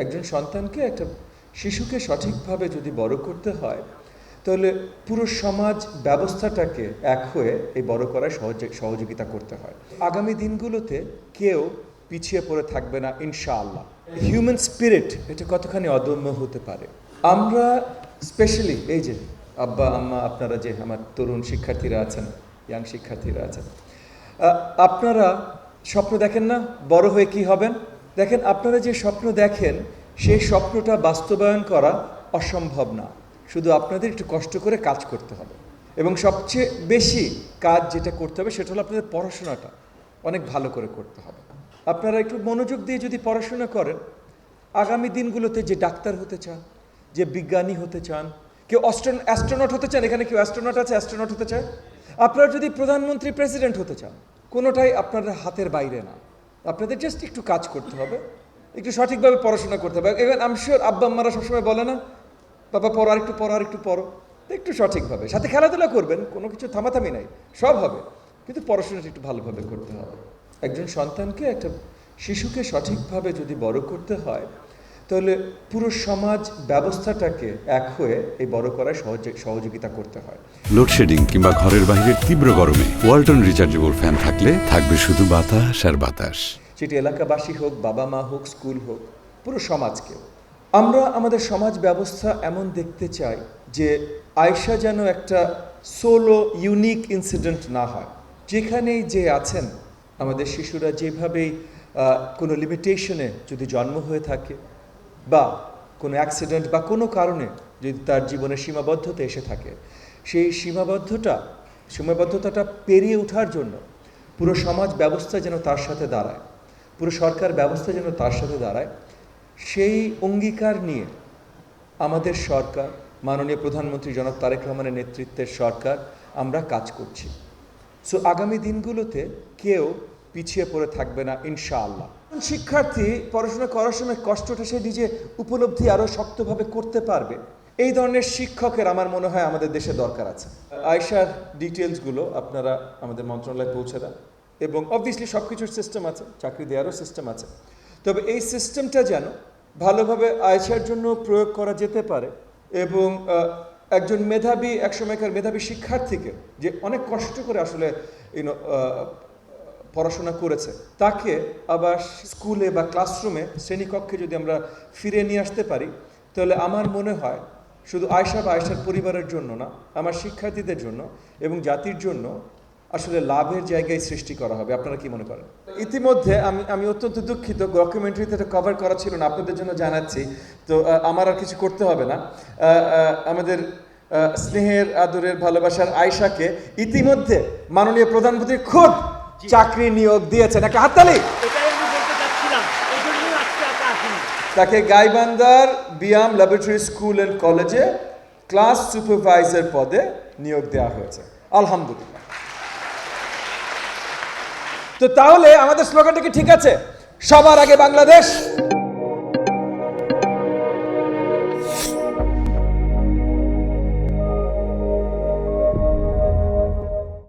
একজন সন্তানকে, একটা শিশুকে সঠিকভাবে যদি বড় করতে হয়, তাহলে পুরো সমাজ ব্যবস্থাটাকে এক হয়ে এই বড় করায় সহযোগিতা করতে হয়। আগামী দিনগুলোতে কেউ পিছিয়ে পড়ে থাকবে না ইনশাআল্লাহ। হিউম্যান স্পিরিট এটা কতখানি অদম্য হতে পারে। আমরা স্পেশালি এই যে আব্বা আম্মা, আপনারা যে আমার তরুণ শিক্ষার্থীরা আছেন, ইয়াং শিক্ষার্থীরা আছেন, আপনারা স্বপ্ন দেখেন না বড় হয়ে কি হবেন? দেখেন, আপনারা যে স্বপ্ন দেখেন সেই স্বপ্নটা বাস্তবায়ন করা অসম্ভব না, শুধু আপনাদের একটু কষ্ট করে কাজ করতে হবে। এবং সবচেয়ে বেশি কাজ যেটা করতে হবে সেটা হলো আপনাদের পড়াশোনাটা অনেক ভালো করে করতে হবে। আপনারা একটু মনোযোগ দিয়ে যদি পড়াশোনা করেন, আগামী দিনগুলোতে যে ডাক্তার হতে চান, যে বিজ্ঞানী হতে চান, কেউ অ্যাস্ট্রোনট হতে চান, এখানে কেউ অ্যাস্ট্রোনট আছে, অ্যাস্ট্রোনট হতে চায়, আপনারা যদি প্রধানমন্ত্রী প্রেসিডেন্ট হতে চান, কোনোটাই আপনাদের হাতের বাইরে না। আপনাদের জাস্ট একটু কাজ করতে হবে, একটু সঠিকভাবে পড়াশোনা করতে হবে। এবার আমি শিওর আব্বা আম্মারা সবসময় বলে না, বাবা পড়ো, আর একটু পড়ো, আর একটু পড়ো, একটু সঠিকভাবে, সাথে খেলাধুলা করবেন, কোনো কিছু থামাথামি নাই, সব হবে, কিন্তু পড়াশোনাটা একটু ভালোভাবে করতে হবে। একজন সন্তানকে, একটা শিশুকে সঠিকভাবে যদি বড় করতে হয়, তাহলে পুরো সমাজ ব্যবস্থাটাকে এক হয়ে এই বড় করায় সহযোগিতা করতে হয়। লোডশেডিং কিংবা ঘরের বাইরের তীব্র গরমে ওয়ালটন রিচার্জেবল ফ্যান থাকলে থাকবে শুধু বাতাস আর বাতাস। সেটি এলাকাবাসী হোক, বাবা মা হোক, স্কুল হোক, পুরো সমাজকে। আমরা আমাদের সমাজ ব্যবস্থা এমন দেখতে চাই যে আয়েশা যেন একটা সোলো ইউনিক ইনসিডেন্ট না হয়। যেখানেই যে আছেন আমাদের শিশুরা, যেভাবেই কোনো লিমিটেশনে যদি জন্ম হয়ে থাকে, বা কোনো অ্যাক্সিডেন্ট বা কোনো কারণে যদি তার জীবনে সীমাবদ্ধতা এসে থাকে, সেই সীমাবদ্ধতাটা পেরিয়ে ওঠার জন্য পুরো সমাজ ব্যবস্থা যেন তার সাথে দাঁড়ায়, পুরো সরকার ব্যবস্থা যেন তার সাথে দাঁড়ায়, সেই অঙ্গীকার নিয়ে আমাদের সরকার, মাননীয় প্রধানমন্ত্রী জনাব তারেক রহমানের নেতৃত্বের সরকার, আমরা কাজ করছি। সো আগামী দিনগুলোতে কেউ পিছিয়ে পড়ে থাকবে না ইনশাআল্লাহ। শিক্ষার্থী পড়াশোনা করার সময় কষ্টটা সে নিজে উপলব্ধি আরও শক্তভাবে করতে পারবে, এই ধরনের শিক্ষকের আমার মনে হয় আমাদের দেশে দরকার আছে। আয়েশার ডিটেলসগুলো আপনারা আমাদের মন্ত্রণালয়ে পৌঁছে দেন, এবং অবভিয়াসলি সব কিছুর সিস্টেম আছে, চাকরি দেওয়ারও সিস্টেম আছে, তবে এই সিস্টেমটা যেন ভালোভাবে আয়েশার জন্য প্রয়োগ করা যেতে পারে। এবং একজন মেধাবী, একসময়কার মেধাবী শিক্ষার্থীকে, যে অনেক কষ্ট করে আসলে পড়াশোনা করেছে, তাকে আবার স্কুলে বা ক্লাসরুমে, শ্রেণীকক্ষে যদি আমরা ফিরে নিয়ে আসতে পারি, তাহলে আমার মনে হয় শুধু আয়েশা বা আয়েশার পরিবারের জন্য না, আমার শিক্ষার্থীদের জন্য এবং জাতির জন্য আসলে লাভের জায়গায় সৃষ্টি করা হবে। আপনারা কি মনে করেন? ইতিমধ্যে আমি অত্যন্ত দুঃখিত, ডকুমেন্টারিতে এটা কভার করা ছিল না, আপনাদের জন্য জানাচ্ছি, তো আমার আর কিছু করতে হবে না। আমাদের স্নেহের, আদরের, ভালোবাসার আয়েশাকে ইতিমধ্যে মাননীয় প্রধানমন্ত্রী খুদ চাকরি নিয়োগ দিয়েছেন। একটা হাততালি। তাকে গাইবান্ধার বিয়াম ল্যাবরেটরি স্কুল অ্যান্ড কলেজে ক্লাস সুপারভাইজার পদে নিয়োগ দেওয়া হয়েছে, আলহামদুলিল্লাহ। তো তাহলে আমাদের স্লোগানটা কি ঠিক আছে? সবার আগে বাংলাদেশ।